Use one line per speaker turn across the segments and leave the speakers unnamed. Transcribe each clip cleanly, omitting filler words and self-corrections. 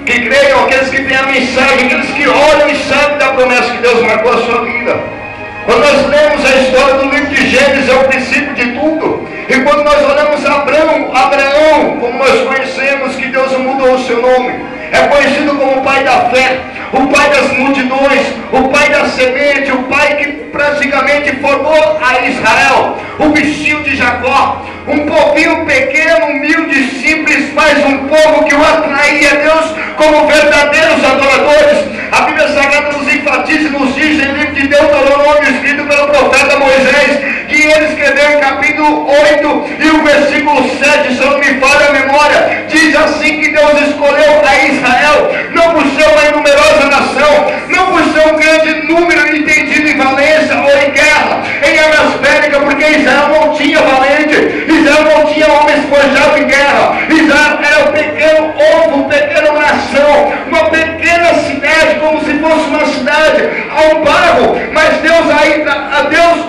que creiam, aqueles que têm a mensagem, aqueles que olham e sabem da promessa que Deus marcou a sua vida. Quando nós lemos a história do livro de Gênesis, é o princípio de tudo. E quando nós olhamos Abraão, como nós conhecemos, que Deus mudou o seu nome, é conhecido como o pai da fé, o pai das multidões, o pai da semente, o pai que praticamente formou a Israel, o bichinho de Jacó, um povinho pequeno, humilde, simples, mas um povo que o atraía a Deus como verdadeiros adoradores. A Bíblia Sagrada nos enfatiza e nos diz em livro de Deuteronômio, escrito pelo profeta Moisés, que ele escreveu em capítulo 8 e o versículo 7, se eu não me falha a memória, diz assim que Deus escolheu a Israel, não por ser uma numerosa nação, não por ser um grande número entendido em valência ou em guerra, em armas bélicas, porque Israel não tinha valente, Israel não tinha homens forjados em guerra, Israel era um pequeno povo, pequena nação, uma pequena cidade, como se fosse uma cidade a um bairro, mas Deus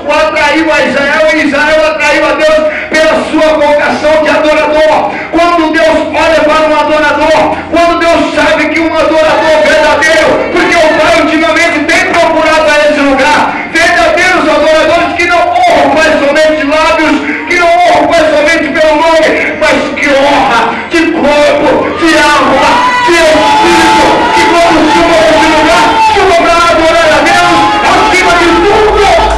o atraiu a Israel, e Israel atraiu a Deus pela sua vocação de adorador. Quando Deus olha para um adorador, quando Deus sabe que um adorador verdadeiro, porque o Pai ultimamente tem procurado a esse lugar, verdadeiros adoradores que não honram o Pai somente de lábios, que não honram o Pai somente pelo nome, mas que honra de corpo, de alma, de espírito, que quando chegam a esse lugar, chegam para adorar a Deus acima de tudo.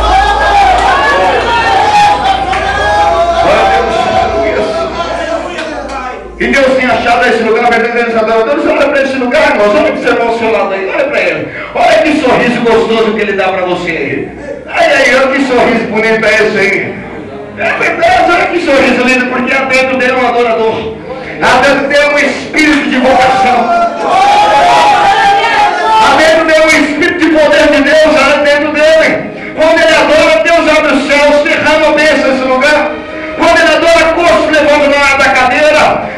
E Deus tem achado esse lugar verdadeiros adoradores. Olha para esse lugar, irmãos, olha para o seu irmão ao seu lado aí, olha para ele, olha que sorriso gostoso que ele dá para você aí. Olha que sorriso bonito é esse aí. É verdade, olha que sorriso lindo, porque há dentro dele um adorador, há dentro dele um espírito de vocação, há dentro dele um espírito de poder de Deus, há dentro dele. Quando ele adora, Deus abre os céus, derrama bênção nesse lugar. Quando ele adora, coxo levando na hora da cadeira,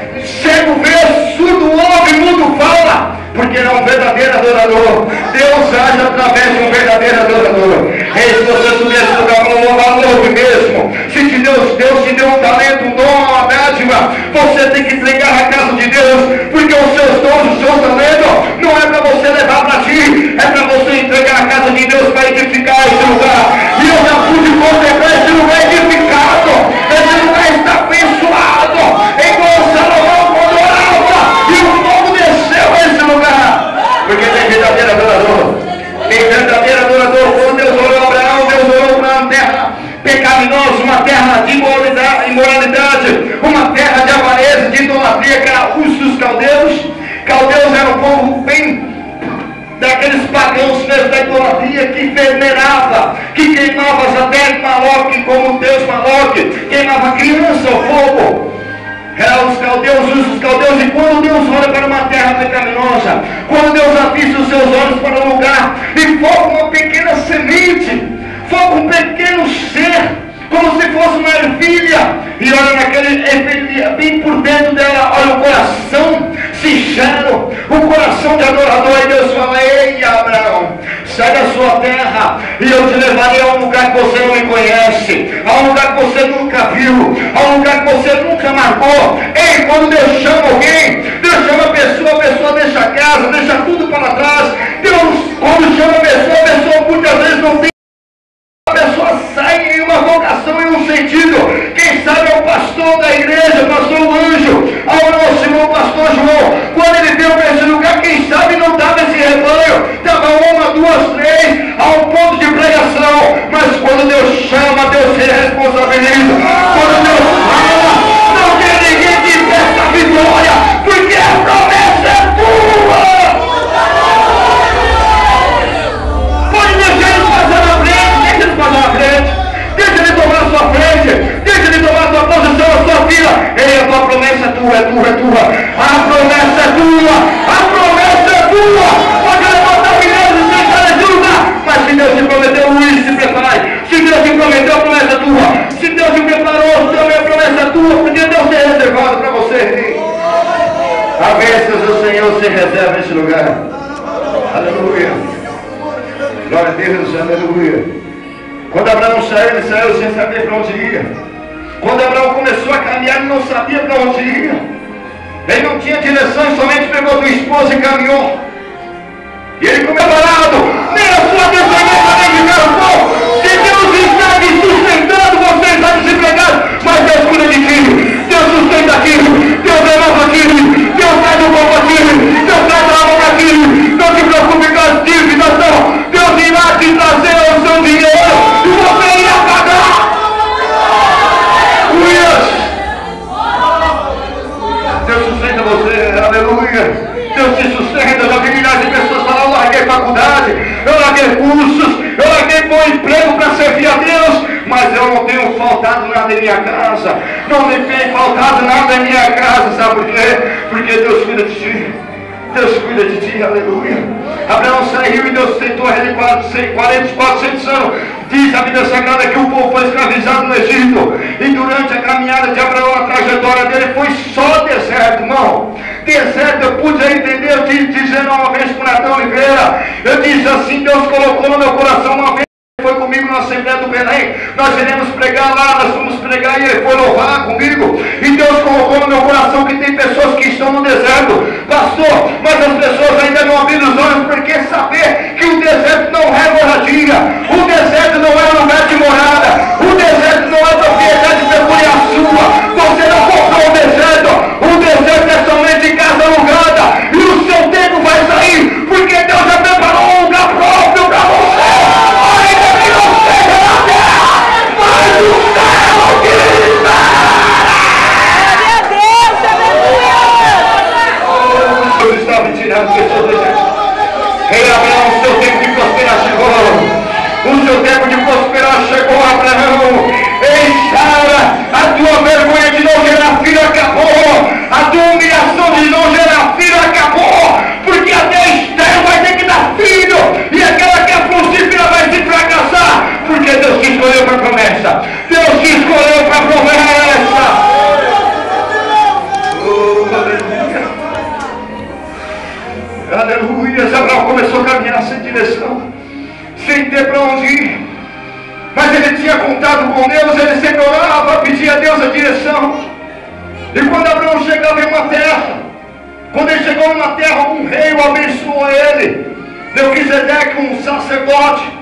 cego vê, surdo ouve, mudo fala, porque ele é um verdadeiro adorador. Deus age através de um verdadeiro adorador. Se você subir esse lugar para louvar, louve mesmo. Se Deus te deu um talento, um dom, uma dádiva, você tem que entregar a casa de Deus, porque os seus dons, os seus talentos, não é para você levar para ti, é para você entregar a casa de Deus para edificar esse lugar. E eu já pude contemplar esse lugar edificado, esse lugar está abençoado, igual Salomão quando orava, e o fogo desceu a esse lugar, porque tem verdadeiro adorador. Tem verdadeiro adorador. Quando Deus olhou Abraão, Deus olhou para uma terra pecaminosa, uma terra de imoralidade, uma terra de avareza, de idolatria, que era Uz dos caldeus. Caldeus era um povo bem daqueles pagãos mesmo da idolatria, que venerava, que queimava as até Maloque, como Deus Maloque, queimava criança ao fogo. Eram os caldeus, os caldeus. E quando Deus olha para uma terra pecaminosa, quando Deus avista os seus olhos para um lugar e forma uma pequena semente, forma um pequeno ser, como se fosse uma ervilha, e olha naquele ervilha, bem por dentro dela, olha o coração sincero, o coração de adorador, e Deus fala: ei Abraão, sai da sua terra, e eu te levarei a um lugar que você não me conhece, a um lugar que você nunca viu, a um lugar que você nunca marcou. Ei, quando Deus chama alguém, Deus chama a pessoa deixa a casa, deixa tudo para trás. Deus, quando chama a pessoa muitas vezes não tem. A pessoa sai em uma vocação, em um sentido. Quem sabe é o pastor da igreja, pastor Anjo, ao nosso irmão pastor João. Quando ele veio para esse lugar, quem sabe não estava esse rebanho, estava uma, duas, três, a um ponto de pregação. Mas quando Deus chama, Deus se responsabiliza. Quando Deus fala, não tem ninguém que peça a vitória, porque a promessa é tua. Pode deixar ele passar na frente, deixa ele passar na frente, deixa ele tomar a sua frente, deixa ele tomar a sua posição, a sua fila. Ei, a tua promessa é tua, é tua, é tua. A promessa é tua, a promessa é tua. Pode levantar a igreja e sentar nesse lugar, mas se Deus te prometeu, Luiz, se prepare. Se Deus te prometeu, a promessa é tua. Se Deus te preparou, também a promessa é tua, porque Deus tem reservado para você. A bênção do Senhor se reserva nesse lugar. Aleluia. Glória a Deus, aleluia. Quando Abraão saiu, ele saiu sem saber para onde ia. Quando Abraão começou a caminhar, ele não sabia para onde ia. Ele não tinha direção e somente pegou a tua esposa e caminhou. E ele começou parado. Nem a sua descendência nem de carro. Se Deus está te sustentando, você está desempregado. Mas Deus cuida de ti. Deus sustenta aqui. Deus renova aqui. Deus traz o povo aqui. Deus traz a alma aqui. Não te preocupe com as dívidas, não. Deus irá te trazer o seu dinheiro. E você irá pagar. Deus sustenta você. Aleluia. Deus te sustenta. Já vi milhares de pessoas falar: eu larguei faculdade, eu larguei cursos, eu larguei bom emprego para servir a Deus, mas eu não tenho faltado nada em minha casa. Não me tem faltado nada em minha casa. Sabe por quê? Porque Deus cuida de ti. Deus cuida de ti, aleluia. Abraão saiu e Deus tentou ele 400 anos. Diz a Bíblia Sagrada que o povo foi escravizado no Egito. E durante a caminhada de Abraão, a trajetória dele foi só deserto, irmão. Deserto, eu pude entender, eu te dizendo uma vez para o Natão Oliveira. Eu disse assim: Deus colocou no meu coração uma vez. Foi comigo na Assembleia do Belém. Nós iremos pregar lá, nós fomos pregar e ele foi louvar comigo. E Deus colocou no meu coração que tem pessoas que estão no deserto. Pastor, mas as pessoas ainda não abriram os olhos, porque saber que o deserto não é moradia. O deserto não é lugar de morada. O deserto não é propriedade peculiar sua. Você não comprou o deserto. O deserto é somente casa alugada. E o seu tempo vai sair, porque Deus já preparou um lugar próprio para você. Deus estava tirando pessoas do deserto. Rei Abraão, o seu tempo de prosperar chegou. O seu tempo de prosperar chegou, Abraão. Ei, Sara, a tua vergonha de não gerar filho acabou. A tua humilhação de não gerar filho acabou. Porque até Esther vai ter que dar filho. E aquela que é frutífera vai se fracassar. Porque Deus te escolheu para a promessa. Deus te escolheu para a promessa. Aleluia. Abraão começou a caminhar sem direção, sem ter para onde ir. Mas ele tinha contato com Deus, ele sempre orava, pedia a Deus a direção. E quando Abraão chegava em uma terra, quando ele chegou numa terra, um rei o abençoou ele. Melquisedeque, um sacerdote,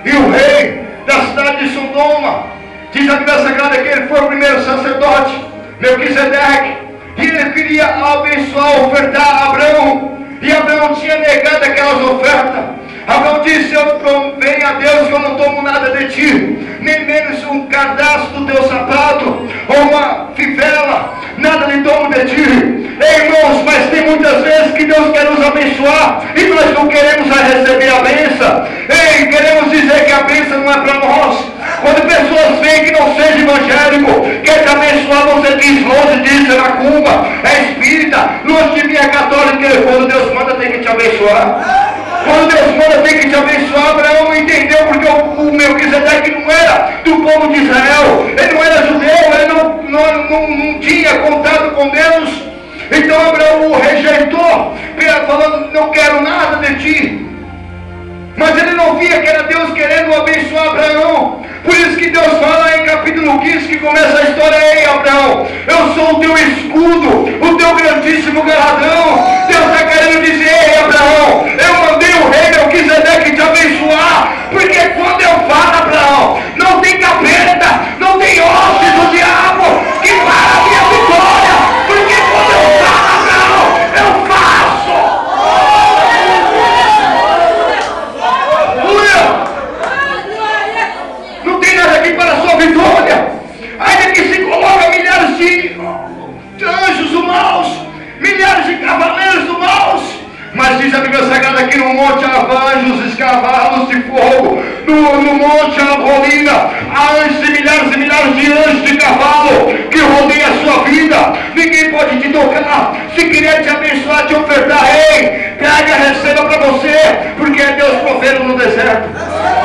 e o rei da cidade de Sodoma. Diz a Bíblia Sagrada que ele foi o primeiro sacerdote, Melquisedeque, e ele queria abençoar, ofertar a Abraão. E Abraão tinha negado aquelas ofertas. Abraão disse: eu prometo a Deus que eu não tomo nada de ti, nem menos um cadastro do teu sapato, ou uma fivela, nada lhe tomo de ti. Ei, irmãos, mas tem muitas vezes que Deus quer nos abençoar, e nós não queremos receber a bênção. Ei, queremos dizer que a bênção não é para nós. Quando pessoas veem que não seja evangélico, quer te abençoar, você diz: longe disso, é macumba, é espírita, longe de mim é católico. Quando Deus manda, tem que te abençoar. Quando Deus manda, tem que te abençoar. Abraão não entendeu, porque o Melquisedeque não era do povo de Israel, ele não era judeu, ele não tinha contato com Deus. Então Abraão o rejeitou, falando: não quero nada de ti. Mas ele não via que era Deus querendo abençoar Abraão. Por isso que Deus fala em capítulo 15, que começa a história: ei, Abraão, eu sou o teu escudo, o teu grandíssimo galardão. Deus está querendo dizer: ei, Abraão, eu mandei o rei Melquisedeque te abençoar, porque quando eu falo, Abraão, não tem capeta, não tem hostes do diabo que para a minha vitória, porque quando eu falo, Abraão, eu faço. Não tem nada aqui para a sua vitória. Ainda que se coloca milhares de anjos do maus, milhares de cavaleiros do maus, mas diz a Bíblia Sagrada que no monte há anjos, cavalos de fogo. No monte há colina, há anjos e milhares de anjos de cavalo que rodeiam a sua vida. Ninguém pode te tocar. Se quiser te abençoar, te ofertar, ei, pega, receba para você, porque é Deus provendo no deserto.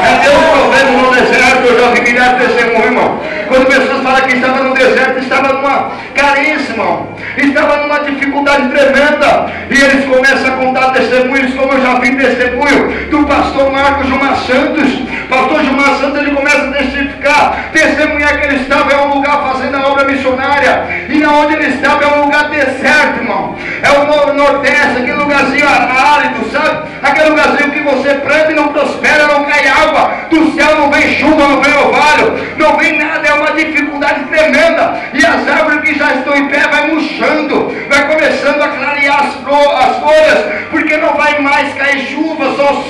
É Deus provendo no deserto. Eu já vi milhares de testemunhos, irmão. Quando pessoas falam que estava no deserto, estava numa carência, irmão, estava numa dificuldade tremenda, e eles começam a contar testemunhos. testemunhos, como eu já vi testemunho do pastor Marcos Gilmar Santos. Pastor Gilmar Santos, ele começa a testificar, testemunhar que ele estava em um lugar fazendo a obra missionária, e na onde ele estava é um lugar deserto, irmão. É o Nordeste, aquele lugarzinho árido, sabe? Aquele lugarzinho que você planta e não prospera, não cai água do céu, não vem chuva, não vem orvalho, não vem nada, é uma dificuldade tremenda. E as árvores que já estão em pé vai murchando, vai começando a clarear as folhas, porque não vai mais cair chuva, só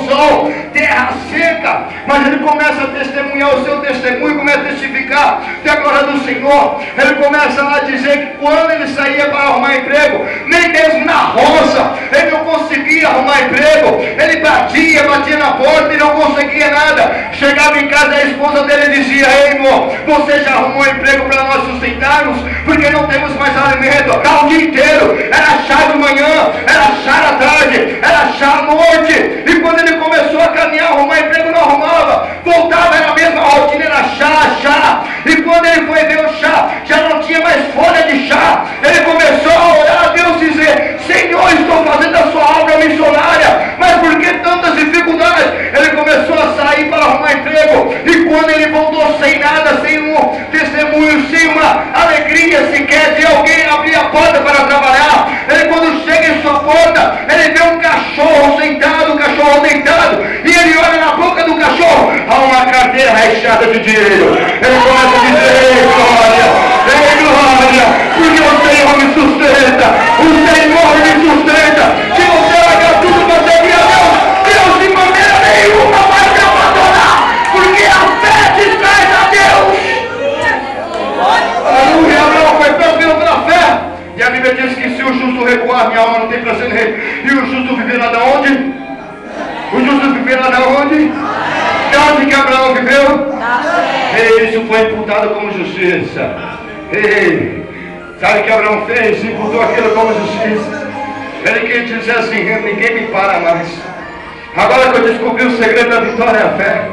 sol, terra seca. Mas ele começa a testemunhar o seu testemunho, começa a testificar da glória do Senhor. Ele começa a dizer que quando ele saía para arrumar emprego, nem mesmo na roça ele não conseguia arrumar emprego. Ele batia na porta e não conseguia nada. Chegava em casa, a esposa dele dizia: ei, irmão, você já arrumou emprego para nós sustentarmos? Porque não temos mais alimento. O dia inteiro era chá de manhã, era chá à tarde, era chá à noite. E quando ele começou a caminhar, arrumar emprego, não arrumava. Voltava, era a mesma rotina, era chá. E quando ele foi ver o chá, já não tinha mais folha de chá. Ele começou a orar a Deus e dizer: Senhor, estou fazendo a sua obra missionária, mas por que tantas dificuldades? Ele começou a sair para arrumar emprego. E quando ele voltou sem nada, sem um testemunho, sem uma alegria sequer de alguém abrir a porta para trabalhar, ele, quando chega em sua porta, ele vê um cachorro sentado, um cachorro deitado, e ele olha na boca do cachorro, há uma carteira recheada de dinheiro. Ele começa a dizer: ei, glória, porque o Senhor me sustenta, o Senhor me sustenta. Se você largar tudo para servir a Deus de maneira nenhuma vai te abandonar, porque a fé te traz a Deus. Aleluia. Abraão foi pelo pela fé, e a Bíblia diz que se o justo recuar, minha alma não tem prazer nele. E o justo viverá da onde? O justo viverá da onde? De onde que Abraão viveu? E isso foi imputado como justiça. Ei, sabe o que Abraão fez? Imputou aquilo como justiça. Ele quis dizer assim: ninguém me para mais. Agora que eu descobri o segredo da vitória é a fé.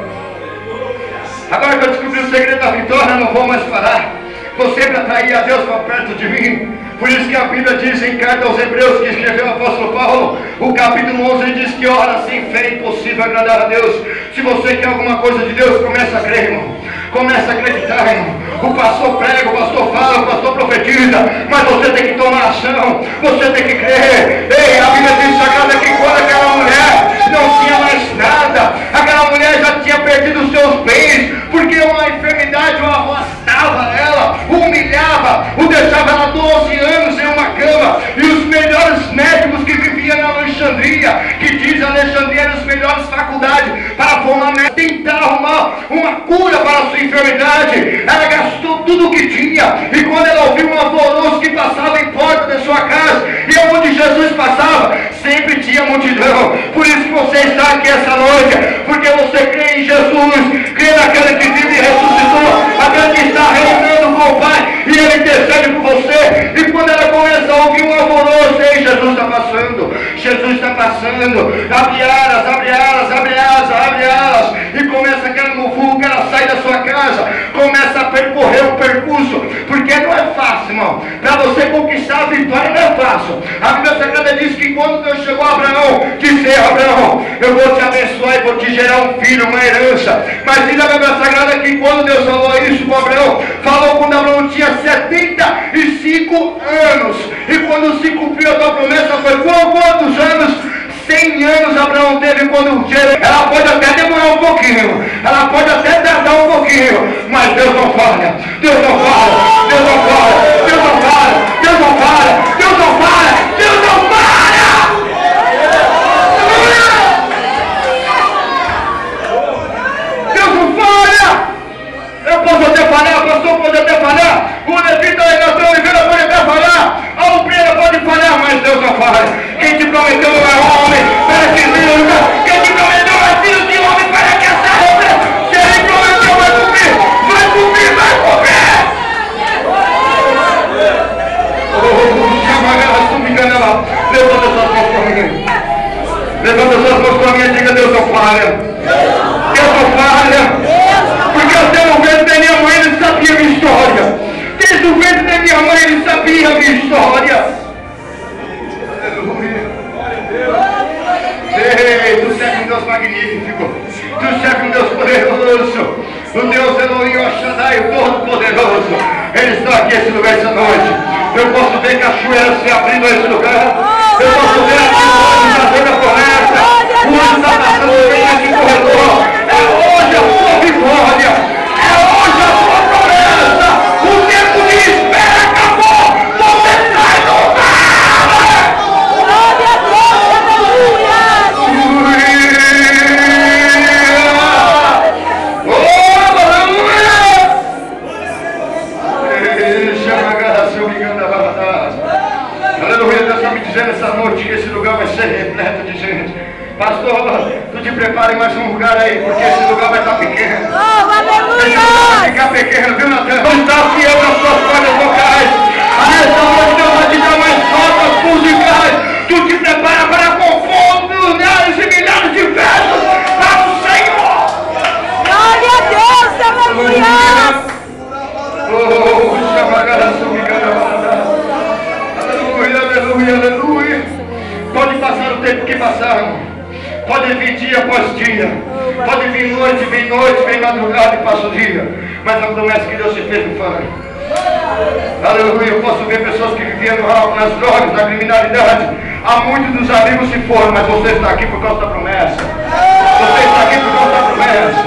Agora que eu descobri o segredo da vitória, eu não vou mais parar. Vou sempre atrair a Deus para perto de mim. Por isso que a Bíblia diz em carta aos Hebreus, que escreveu o apóstolo Paulo, o capítulo 11, diz que ora, sem fé é impossível agradar a Deus. Se você quer alguma coisa de Deus, começa a crer, irmão. Começa a acreditar, irmão. O pastor prega, o pastor fala, o pastor profetiza, mas você tem que tomar ação, você tem que crer. Ei, a Bíblia diz sagrada que quando aquela mulher não tinha mais nada, aquela mulher já tinha perdido os seus bens, porque uma enfermidade o arrastava ela, o humilhava, o deixava ela 12 anos em uma cama. E os melhores médicos que viviam na Alexandria, que diz Alexandria eram as melhores faculdades para formar médicos, tentar arrumar uma cura para a sua enfermidade, ela gastou tudo o que tinha. E quando ela ouviu um alvoroço que passava em porta da sua casa, e onde Jesus passava, sempre tinha multidão. Por isso que você está aqui essa noite, porque você crê em Jesus, crê naquele que vive e ressuscitou, aquele que está reinando com o Pai, e Ele intercede por você. E quando ela começa a ouvir um alvoroço: ei, Jesus está passando, Jesus está passando, abre alas, abre alas, abre alas, abre alas. E começa aquela muvuca, ela sai da sua casa, começa a percorrer o percurso, porque não é fácil, irmão. Para você conquistar a vitória não é fácil. A Bíblia Sagrada diz que quando Deus chegou a Abraão, disse: Abraão, eu vou te abençoar e vou te gerar um filho, uma herança. Mas diz a Bíblia Sagrada que quando Deus falou isso com Abraão, falou quando Abraão tinha 75 anos. E quando se cumpriu a tua promessa, foi quantos anos? 100 anos Abraão teve quando gerou. Ela pode até demorar um pouquinho, ela pode até tardar um pouquinho, mas Deus não falha, Deus não falha, Deus não falha, Deus não falha, Deus não falha, Deus não falha, Deus não falha. Deus não falha. Eu posso até falhar, o pastor pode até falhar, o levita da Nação Oliveira pode até falhar, a obreira pode falhar, mas Deus não falha. Quem te prometeu não é homem para que venha lugar. Quem te prometeu não é filho de homem para que essa obra. Se Ele prometeu, vai cumprir, vai cumprir, vai cumprir. Levanta suas mãos para mim. Levanta suas mãos para mim e diga: Deus não falha. Deus não falha. Porque até o ventre da minha mãe Ele sabia a minha história. Desde o ventre da minha mãe Ele sabia a minha história. Aleluia. Deus magnífico. Tu serve um Deus poderoso. O Deus Elohim, o Shaddai, o Todo-Poderoso. Ele está aqui nesse lugar essa noite. Eu posso ver cachoeiras se abrindo nesse lugar. Eu posso ver aqui o fazendo a promessa. O anjo está passando bem nesse corredor. É hoje a sua vitória. É hoje a sua promessa. O tempo de espera acabou. Você sai do mar.
Glória a Deus, aleluia.
Aleluia, Deus está me dizendo essa noite que esse lugar vai ser repleto de gente. Pastor, tu te prepare mais um lugar aí, porque esse lugar vai estar pequeno.
Oh, aleluia!
Esse lugar vai ficar pequeno, viu, Natan? Não está fiel nas suas cordas vocais. Nessa noite Deus vai te dar mais notas musicais. Tu te prepara para compor milhares e milhares de versos para o Senhor.
Glória a Deus, aleluia!
Oh, chamagara, aleluia, aleluia, aleluia. Pode passar o tempo que passarmos. Pode vir dia após dia. Pode vir noite, vem madrugada e passa o dia. Mas a promessa que Deus te fez não falha. Aleluia, eu posso ver pessoas que viviam nas drogas, na criminalidade. Há muitos dos amigos se foram, mas você está aqui por causa da promessa. Você está aqui por causa da promessa.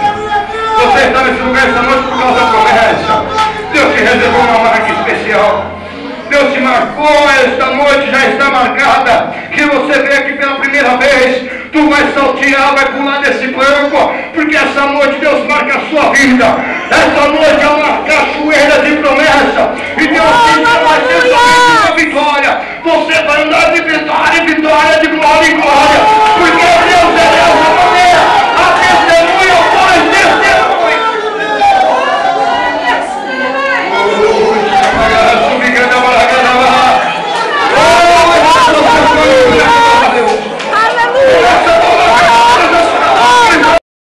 Você está nesse lugar esta noite por causa da promessa. Deus te reservou uma marca especial. Deus te marcou, esta noite já está marcada. Que você vem aqui pela primeira vez, tu vai saltear, vai pular desse banco, porque essa noite Deus marca a sua vida. Essa noite é a